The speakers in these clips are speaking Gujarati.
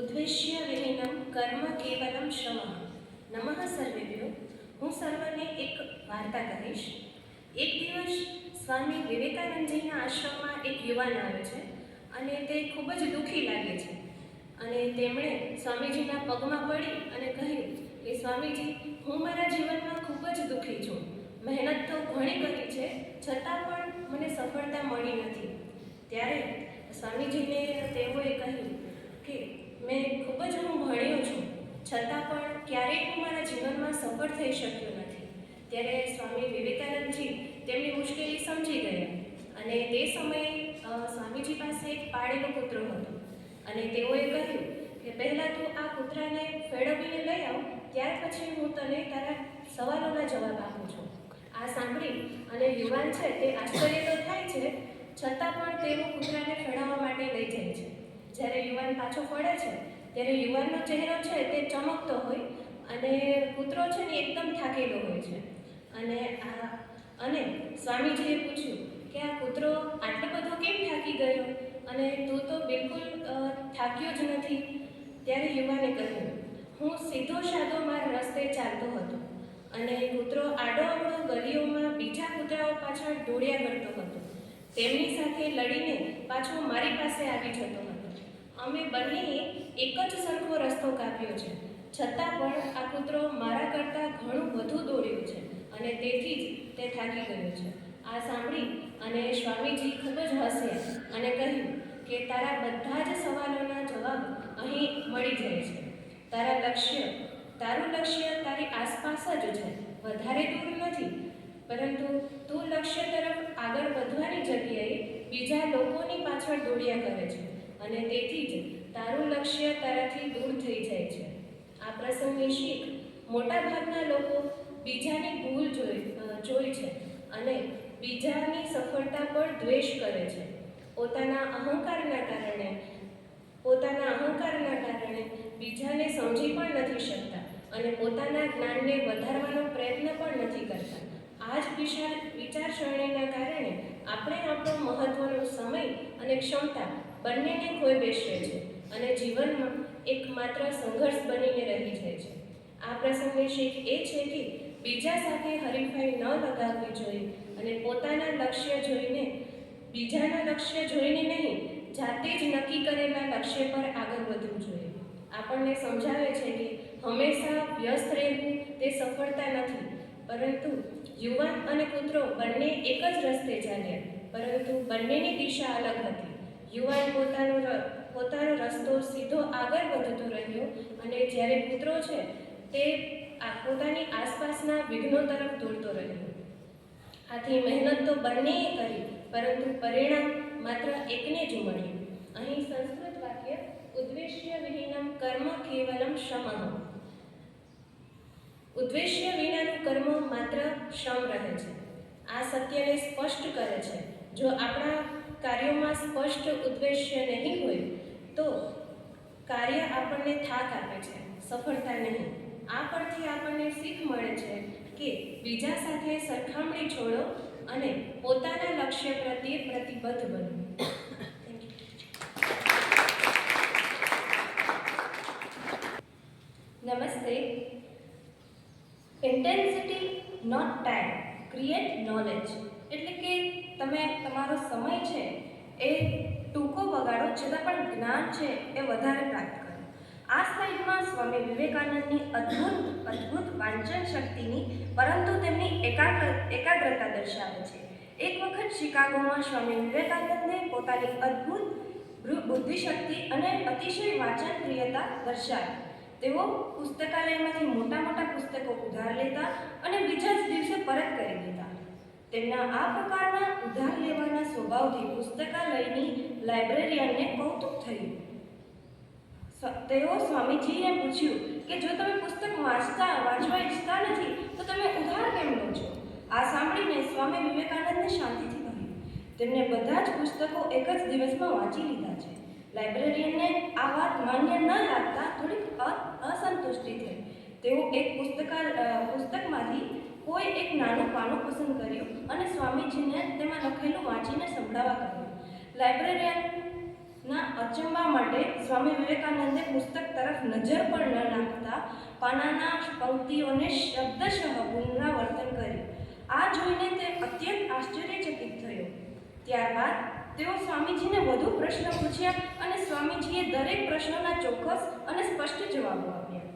ઉદ્દેશ્ય વિહીનમ કર્મ કેવલમ શ્રમઃ. નમઃ સર્વેભ્યો. હું સર્વને એક વાર્તા કહીશ. એક દિવસ સ્વામી વિવેકાનંદજીના આશ્રમમાં એક યુવાન આવે છે અને તે ખૂબ જ દુઃખી લાગે છે અને તેમણે સ્વામીજીના પગમાં પડી અને કહ્યું કે સ્વામીજી, હું મારા જીવનમાં ખૂબ જ દુઃખી છું. મહેનત તો ઘણી કરી છે, છતાં પણ મને સફળતા મળી નથી. ત્યારે સ્વામીજીને તેઓએ કહ્યું કે મેં ખૂબ જ ભણ્યો છું, છતાં પણ ક્યારેય હું મારા જીવનમાં સફળ થઈ શક્યો નથી. ત્યારે સ્વામી વિવેકાનંદજી તેમની મુશ્કેલી સમજી ગયા અને તે સમયે સ્વામીજી પાસે એક પાળેલો કૂતરો હતો અને તેઓએ કહ્યું કે પહેલાં તું આ કૂતરાને ફેરવીને લઈ આવ, ત્યાર પછી હું તને તારા સવાલોના જવાબ આપું છું. આ સાંભળી અને યુવાન છે તે આશ્ચર્ય તો થાય છે, છતાં પણ તેઓ કૂતરાને ફેરવવા માટે લઈ જાય છે. જ્યારે યુવાન પાછો ફળે છે ત્યારે યુવાનનો ચહેરો છે તે ચમકતો હોય અને કૂતરો છે ને એકદમ થાકેલો હોય છે. અને સ્વામીજીએ પૂછ્યું કે આ કૂતરો આટલો બધો કેમ થાકી ગયો અને તું તો બિલકુલ થાક્યો જ નથી. ત્યારે યુવાને કહ્યું, હું સીધો સાધો મારા રસ્તે ચાલતો હતો અને કૂતરો આડોઅવળો ગલીઓમાં બીજા કૂતરાઓ પાછળ દોડ્યા કરતો હતો. તેમની સાથે લડીને પાછો મારી પાસે આવી જતો હતો. અમે બંનેએ એક જ સરખો રસ્તો કાપ્યો છે, છતાં પણ આ કૂતરો મારા કરતાં ઘણું વધુ દોડ્યો છે અને તેથી જ તે થાકી ગયો છે. આ સાંભળી અને સ્વામીજી ખૂબ જ હસ્યા અને કહ્યું કે તારા બધા જ સવાલોના જવાબ અહીં મળી જાય છે. તારું લક્ષ્ય તારી આસપાસ જ છે, વધારે દૂર નથી. પરંતુ તું લક્ષ્ય તરફ આગળ વધવાની જગ્યાએ બીજા લોકોની પાછળ દોડ્યા કરે છે અને તેથી જ તારું લક્ષ્ય તારાથી દૂર થઈ જાય છે. આ પ્રસંગની શીખ, મોટાભાગના લોકો બીજાની ભૂલ જોઈ છે અને બીજાની સફળતા પર દ્વેષ કરે છે. પોતાના અહંકારના કારણે બીજાને સમજી પણ નથી શકતા અને પોતાના જ્ઞાનને વધારવાનો પ્રયત્ન પણ નથી કરતા. આ જ વિચારસરણીના કારણે આપણે આપણો મહત્વનો સમય અને ક્ષમતા બંનેને ખોઈ બેસીએ છીએ અને જીવનમાં એકમાત્ર સંઘર્ષ બનીને રહી જાય છે. આ પ્રસંગની શીખ એ છે કે બીજા સાથે હરીફાઈ ન લગાવવી જોઈએ અને પોતાના લક્ષ્ય જોઈને, બીજાના લક્ષ્ય જોઈને નહીં, જાતે જ નક્કી કરેલા લક્ષ્ય પર આગળ વધવું જોઈએ. આપણને સમજાવે છે કે હંમેશા વ્યસ્ત રહેવું તે સફળતા નથી. પરંતુ યુવાન અને કૂતરો બંને એક જ રસ્તે ચાલ્યા, પરંતુ બંનેની દિશા અલગ હતી. યુવાન પોતાનો રસ્તો સીધો આગળ વધતો રહ્યો અને જ્યારે કૂતરો છે તે પોતાની આસપાસના વિઘ્નો તરફ દોડતો રહ્યો. આથી મહેનત તો બંનેએ કરી, પરંતુ પરિણામ માત્ર એકને જ મળ્યું. અહીં સંસ્કૃત વાક્ય ઉદ્દેશ્ય વિહીનમ કર્મ કેવલમ શ્રમઃ. ઉદ્દેશ્ય વિનાનું કર્મ માત્ર શ્રમ રહે છે. આ સત્યને સ્પષ્ટ કરે છે. જો આપણા કાર્યોમાં સ્પષ્ટ ઉદ્દેશ્ય નહીં હોય તો કાર્ય આપણને થાક આપે છે, સફળતા નહીં. આ પરથી આપણને શીખ મળે છે કે બીજા સાથે સરખામણી છોડો અને પોતાના લક્ષ્ય પ્રત્યે પ્રતિબદ્ધ બનો. નમસ્તે. Intensity not time create knowledge. એટલે કે તમે તમારો સમય છે એ ટૂંકો બગાડો, છતાં પણ જ્ઞાન છે એ વધારે પ્રાપ્ત કરો. આ સ્લાઇડમાં સ્વામી વિવેકાનંદની અદ્ભુત વાંચન શક્તિની, પરંતુ તેમની એકાગ્રતા દર્શાવે છે. એક વખત શિકાગોમાં સ્વામી વિવેકાનંદે પોતાની અદ્ભુત બુદ્ધિશક્તિ અને અતિશય વાંચન પ્રિયતા દર્શાવી. તેઓ પુસ્તકાલયમાંથી મોટા પુસ્તકો ઉધાર લેતા અને બીજા જ દિવસે પરત કરી દેતા. તેમના આ પ્રકારના ઉધાર લેવાના સ્વભાવથી પુસ્તકાલયની લાઇબ્રેરિયનને કૌતુક થયું. તેઓ સ્વામીજીને પૂછ્યું કે જો તમે પુસ્તક વાંચવા ઈચ્છતા નથી તો તમે ઉધાર કેમ લો છો? આ સાંભળીને સ્વામી વિવેકાનંદને શાંતિથી કહ્યું. તેમને બધા જ પુસ્તકો એક જ દિવસમાં વાંચી લીધા છે. લાઇબ્રેરિયનને આ વાત માન્ય ન લાગતા થોડીક અસંતુષ્ટિ થઈ. તેઓ એક પુસ્તકમાંથી કોઈ એક નાનું પાનું પસંદ કર્યું અને સ્વામીજીને તેમાં લખેલું વાંચીને સંભળાવવા કહ્યું. ના અચંબા માટે સ્વામી વિવેકાનંદે પુસ્તક તરફ નજર પણ ન નાખતા પાનાના પંક્તિઓને શબ્દશઃ પુનરાવર્તન કર્યું. આ જોઈને તે અત્યંત આશ્ચર્યચકિત થયો. ત્યારબાદ તેઓ સ્વામીજીને વધુ પ્રશ્ન પૂછ્યા અને સ્વામીજીએ દરેક પ્રશ્નોના ચોક્કસ અને સ્પષ્ટ જવાબો આપ્યા.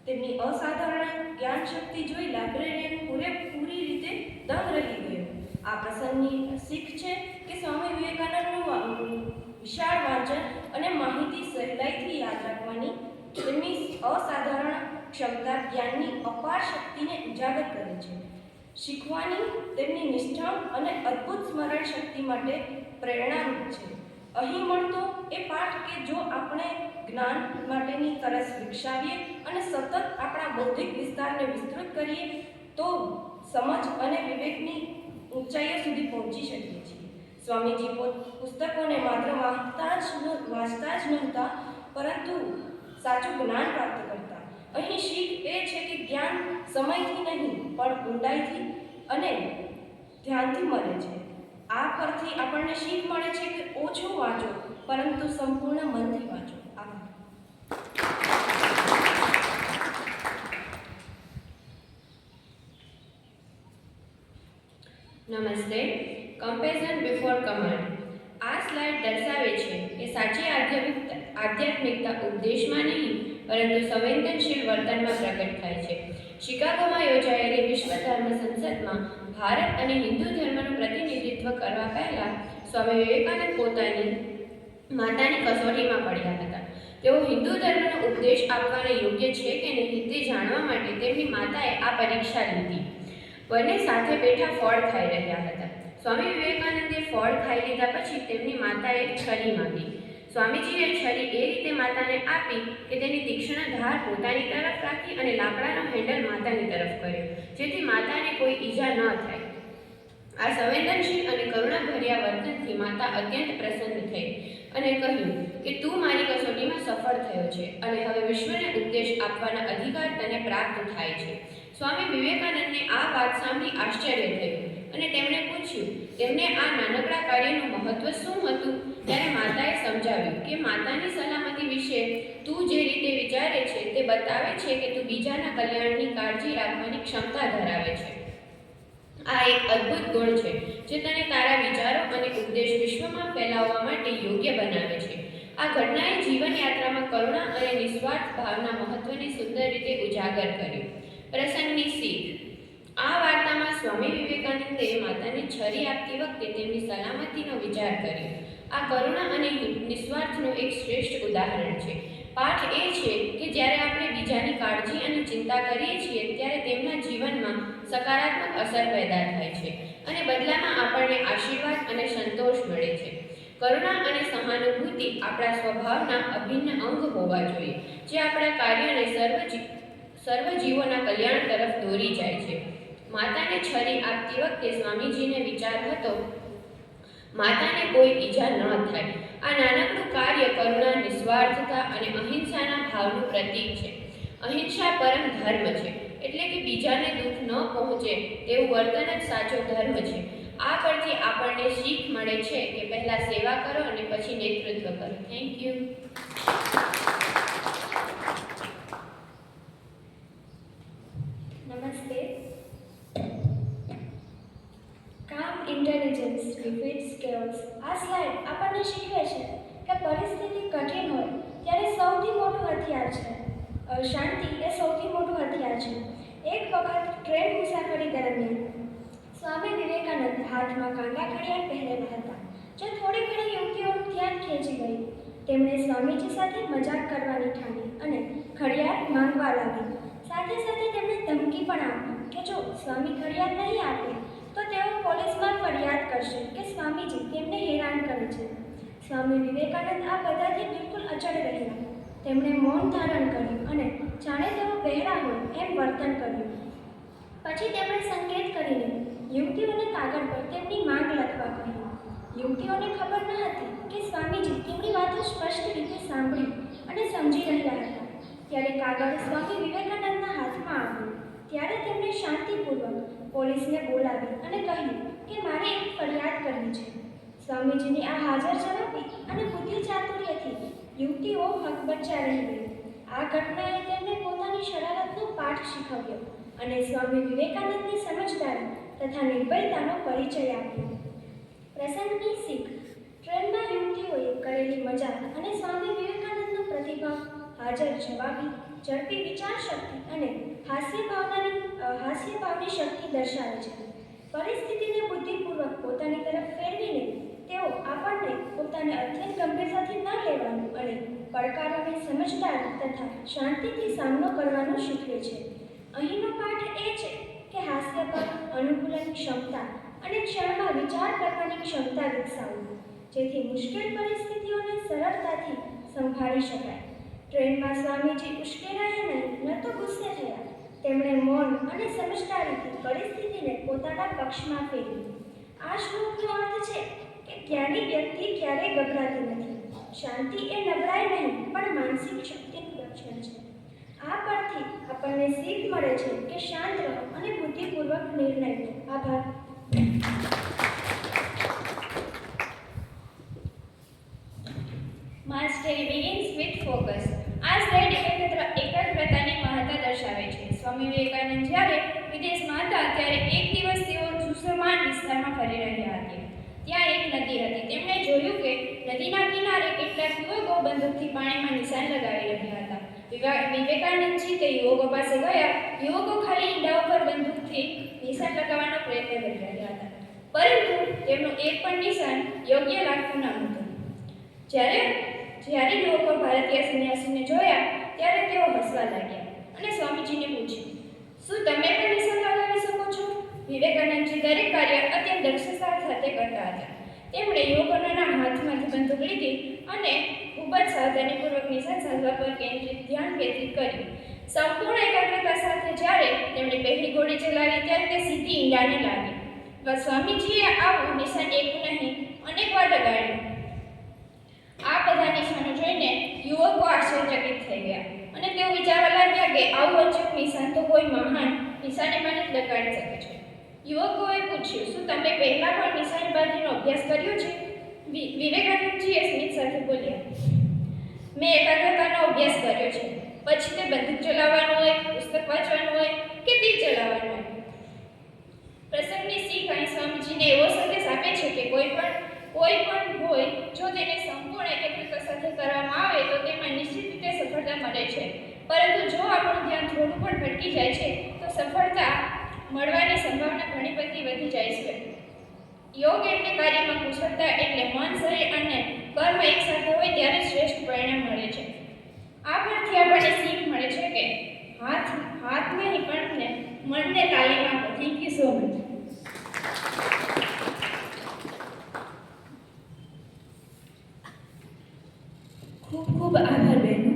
તેમની અસાધારણ જ્ઞાન શક્તિ જોઈ લાઇબ્રેરિયન પૂરેપૂરી રીતે દંગ રહી ગયો. આ પ્રસંગની શીખ છે કે સ્વામી વિવેકાનંદનું વિશાળ વાંચન અને માહિતી સહેલાઈથી યાદ રાખવાની તેમની અસાધારણ ક્ષમતા જ્ઞાનની અપાર શક્તિને ઉજાગર કરે છે. શીખવાની તેમની નિષ્ઠા અને અદ્ભુત સ્મરણ શક્તિ માટે પ્રેરણારૂપ છે. અહીં મળતો એ પાઠ કે જો આપણે જ્ઞાન માટેની તરસ વિકસાવીએ અને સતત આપણા બૌદ્ધિક વિસ્તારને વિસ્તૃત કરીએ તો સમજ અને વિવેકની ઊંચાઈઓ સુધી પહોંચી શકીએ છીએ. સ્વામીજી પુસ્તકોને માત્ર વાંચતા જ નહોતા, પરંતુ સાચું જ્ઞાન પ્રાપ્ત કરતા. અહીં શીખ એ છે કે જ્ઞાન સમયથી નહીં પણ ઊંડાઈથી અને ધ્યાનથી મળે છે. આ પરથી આપણને શીખ મળે છે કે ઓછું વાંચો પરંતુ સંપૂર્ણ મનથી વાંચો. નમસ્તે. Comparison before command. આ સ્લાઇડ દર્શાવે છે કે સાચી આધ્યાત્મિકતા ઉપદેશમાં નહીં પરંતુ સંવેદનશીલ વર્તનમાં પ્રગટ થાય છે. શિકાગોમાં યોજાયેલી વિશ્વ ધર્મ સંસદમાં ભારત અને હિન્દુ ધર્મનું પ્રતિનિધિત્વ કરવા પહેલાં સ્વામી વિવેકાનંદ પોતાની માતાની કસોટીમાં પડ્યા હતા. તેઓ હિન્દુ ધર્મનો ઉપદેશ આપવાને યોગ્ય છે કે નહીં તે જાણવા માટે તેમની માતાએ આ પરીક્ષા લીધી. બંને સાથે બેઠા ફળ ખાઈ રહ્યા હતા. સ્વામી વિવેકાનંદે ફળ ખાઈ લીધા પછી તેમની માતાએ છરી માંગી. સ્વામીજીએ છરી એ રીતે માતાને આપી કે તેની તીક્ષ્ણ ધાર પોતાની તરફ રાખી અને લાકડાનો હેન્ડલ માતાની તરફ કર્યો, જેથી માતાને કોઈ ઈજા ન થાય. આ સંવેદનશીલ અને કરુણાભર્યા વર્તનથી માતા અત્યંત પ્રસન્ન થઈ અને કહ્યું કે તું મારી કસોટીમાં સફળ થયો છે અને હવે વિશ્વને ઉપદેશ આપવાના અધિકાર તને પ્રાપ્ત થાય છે. સ્વામી વિવેકાનંદને આ વાત સાંભળી આશ્ચર્ય થયું અને તેમણે પૂછ્યું તેમને આ નાનકડા કાર્યનું મહત્વ શું હતું. ત્યારે માતાએ સમજાવ્યું કે માતાની સલામતી વિશે તું જે રીતે વિચારે છે તે બતાવે છે કે તું બીજાના કલ્યાણની કાળજી રાખવાની ક્ષમતા ધરાવે છે. આ એક અદ્ભુત ગુણ છે જે તને તારા વિચારો અને ઉપદેશ વિશ્વમાં ફેલાવવા માટે યોગ્ય બનાવે છે. આ ઘટનાએ જીવનયાત્રામાં કરુણા અને નિસ્વાર્થ ભાવના મહત્વને સુંદર રીતે ઉજાગર કર્યું. પ્રસંગની શીખ. આ વાર્તામાં સ્વામી વિવેકાનંદે માતાને છરી આપતી વખતે તેમની સલામતીનો વિચાર કર્યો. આ કરુણા અને નિસ્વાર્થનું એક શ્રેષ્ઠ ઉદાહરણ છે. પાઠ એ છે કે જ્યારે આપણે બીજાની કાળજી અને ચિંતા કરીએ છીએ ત્યારે તેમના જીવનમાં સકારાત્મક અસર પેદા થાય છે અને બદલામાં આપણને આશીર્વાદ અને સંતોષ મળે છે. કરુણા અને સહાનુભૂતિ આપણા સ્વભાવના અભિન્ન અંગ હોવા જોઈએ, જે આપણા કાર્યને સર્વ જીવોના કલ્યાણ તરફ દોરી જાય છે. માતાને છરી આપતી વખતે સ્વામીજીને વિચાર હતો માતાને કોઈ ઈજા ન થાય. આ નાનકડું કાર્ય કરુણા, નિસ્વાર્થતા અને અહિંસાના ભાવનું પ્રતીક છે. અહિંસા પરમ ધર્મ છે, એટલે કે બીજાને દુઃખ ન પહોંચે તેવું વર્તન જ સાચો ધર્મ છે. આ પરથી આપણને શીખ મળે છે કે પહેલા સેવા કરો અને પછી નેતૃત્વ કરો. Thank you. નમસ્તે. કામ ઇન્ટેલિજન્સ ડિફીટ્સ કેઓસ. આ સ્લાઇડ આપણને શીખવે છે કે પરિસ્થિતિ કઠિન હોય ત્યારે સૌથી મોટું હથિયાર છે શાંતિ એ સૌથી મોટું હથિયાર છે. એક વખત ટ્રેન મુસાફરી દરમિયાન સ્વામી વિવેકાનંદ હાથમાં કાંડા ઘડિયાળ પહેરેલા હતા, જે થોડી ઘણી યુવતીઓનું ધ્યાન ખેંચી ગઈ. તેમણે સ્વામીજી સાથે મજાક કરવાની ઠાની અને ઘડિયાળ માંગવા લાગી. સાથે સાથે તેમણે ધમકી પણ આપી કે જો સ્વામી ઘડિયાળ નહીં આપે તો તેઓ પોલીસમાં ફરિયાદ કરશે કે સ્વામીજી તેમને હેરાન કરે છે. સ્વામી વિવેકાનંદ આ બધાથી બિલકુલ અચળ રહ્યા. તેમણે મૌન ધારણ કર્યું અને જાણે તેઓ બહેરા હોય એમ વર્તન કર્યું. પછી તેમણે સંકેત કરીને યુવતીઓને કાગળ પર તેમની માંગ લખવા કહ્યું. યુવતીઓને ખબર ન હતી કે સ્વામીજી તેમની વાતો સ્પષ્ટ રીતે સાંભળી અને સમજી રહ્યા હતા. ત્યારે કાગળ સ્વામી વિવેકાનંદના હાથમાં આવ્યું. ત્યારે તેમણે શાંતિપૂર્વક પોલીસને બોલાવી અને કહ્યું કે મારે એક ફરિયાદ કરવી છે. સ્વામીજીની આ હાજર જવાબી અને બુદ્ધિ ચાતુર્ય બચ્ચા રહી ગઈ. આ ઘટનાએ તેમને પોતાની શરારતનો પાઠ શીખવ્યો અને સ્વામી વિવેકાનંદની સમજદારી તથા નિર્ભયતાનો પરિચય આપ્યો. પ્રસંગની શીખ. ટ્રેનમાં યુવતીઓએ કરેલી મજાક અને સ્વામી વિવેકાનંદનો પ્રતિભાવ, હાજર જવાબી, ઝડપી વિચારશક્તિ અને હાસ્યભાવની શક્તિ દર્શાવે છે. પરિસ્થિતિને બુદ્ધિપૂર્વક પોતાની તરફ ફેરવીને તેઓ આપણને પોતાને અત્યંત ગંભીરતાથી ન લેવાનું અને પડકારોને સમજદારી તથા શાંતિથી સામનો કરવાનું શીખવે છે. અહીંનો પાઠ એ છે કે હાસ્ય પર અનુકૂલન ક્ષમતા અને ક્ષણમાં વિચાર કરવાની ક્ષમતા વિકસાવવી, જેથી મુશ્કેલ પરિસ્થિતિઓને સરળતાથી સંભાળી શકાય. ટ્રેનમાં સ્વામીજી ઉશ્કેરાયા નહીં, ન તો ગુસ્સે થયા. તેમણે મૌન અને સમજદારીથી પરિસ્થિતિને પોતાના પક્ષમાં ફેરવી. આ શ્લોકનો અર્થ છે કે જ્ઞાની વ્યક્તિ ક્યારેય ગભરાતી નથી. શાંતિ એ નબળાઈ નહીં પણ માનસિક શક્તિનું લક્ષણ છે. આ પરથી આપણને શીખ મળે છે કે શાંત રહો અને બુદ્ધિપૂર્વક નિર્ણય લો. આભાર. Mastery begins with focus. આ સ્લાઇડ એકાગ્રતાની મહત્તા દર્શાવે છે. સ્વામી વિવેકાનંદ જ્યારે વિદેશમાં હતા ત્યારે એક દિવસ તેઓ સુસમાન વિસ્તારમાં ફરી રહ્યા હતા. ત્યાં એક નદી હતી. તેમણે જોયું કે નદીના કિનારે કેટલાક યુવકો બંદૂકથી પાણીમાં નિશાન લગાવી રહ્યા હતા. વિવેકાનંદજી તે યુવકો પાસે ગયા. યુવકો ખાલી ઈંડા ઉપર બંદૂકથી નિશાન લગાવવાનો પ્રયત્ન કરી રહ્યા હતા, પરંતુ તેમનું એક પણ નિશાન યોગ્ય લાગતું ન હતું. જ્યારે યુવકો ભારતીય સંન્યાસીને જોયા ત્યારે તેઓ હસવા લાગ્યા અને સ્વામીજીને પૂછ્યું, શું તમે પણ નિશાન લગાવી શકો છો? વિવેકાનંદજી દરેક કાર્ય અત્યંત દક્ષતા સાથે કરતા હતા. તેમણે યુવકોના હાથમાંથી બંદૂક લીધી અને ખૂબ જ સાવધાનીપૂર્વક નિશાન સાધવા પર ધ્યાન કેન્દ્રિત કર્યું. સંપૂર્ણ એકાગ્રતા સાથે જ્યારે તેમણે પહેલી ગોળી ચલાવી ત્યારે તે સીધી ઈંડાને લાગી. સ્વામીજીએ આવું નિશાન એક નહીં અનેક વાર લગાડ્યું. આ બધા નિશાનો જોઈને યુવકો આશ્ચર્યચકિત થઈ ગયા અને તેઓ વિચારવા લાગ્યા કે આવું અચૂક નિશાન તો કોઈ મહાન નિશાનેબાજ જ લગાડી શકે છે. યુવકોએ પૂછ્યું, શું તમે પહેલા પણ નિશાનેબાજીનો અભ્યાસ કર્યો છે? વિવેકાનંદજીએ સ્મિત સાથે બોલ્યા, મેં એકાગ્રતાનો અભ્યાસ કર્યો છે. પછી તે બંદૂક ચલાવવાનું હોય, પુસ્તક વાંચવાનું હોય કે તીર ચલાવવાનું હોય. પ્રસંગની શીખ અહીં સ્વામીજીને એવો સંદેશ આપે છે કે કોઈ પણ હોય જો તેને સંપૂર્ણ એકાગ્રતા સાથે કરવામાં આવે તો તેમાં નિશ્ચિત રીતે સફળતા મળે છે. પરંતુ જો આપણું ધ્યાન થોડું પણ ભટકી જાય છે તો સફળતા મળવાની સંભાવના ઘણી બધી વધી જાય છે. યોગ એટલે કાર્યમાં કુશળતા, એટલે મન, શરીર અને કર્મ એકસાથે હોય ત્યારે શ્રેષ્ઠ પરિણામ મળે છે. આ પરથી આપણને શીખ મળે છે કે હાથ નહીં પણ મનને તાલીમ આપો. Thank you so much. ખૂબ ખૂબ આભાર બેન.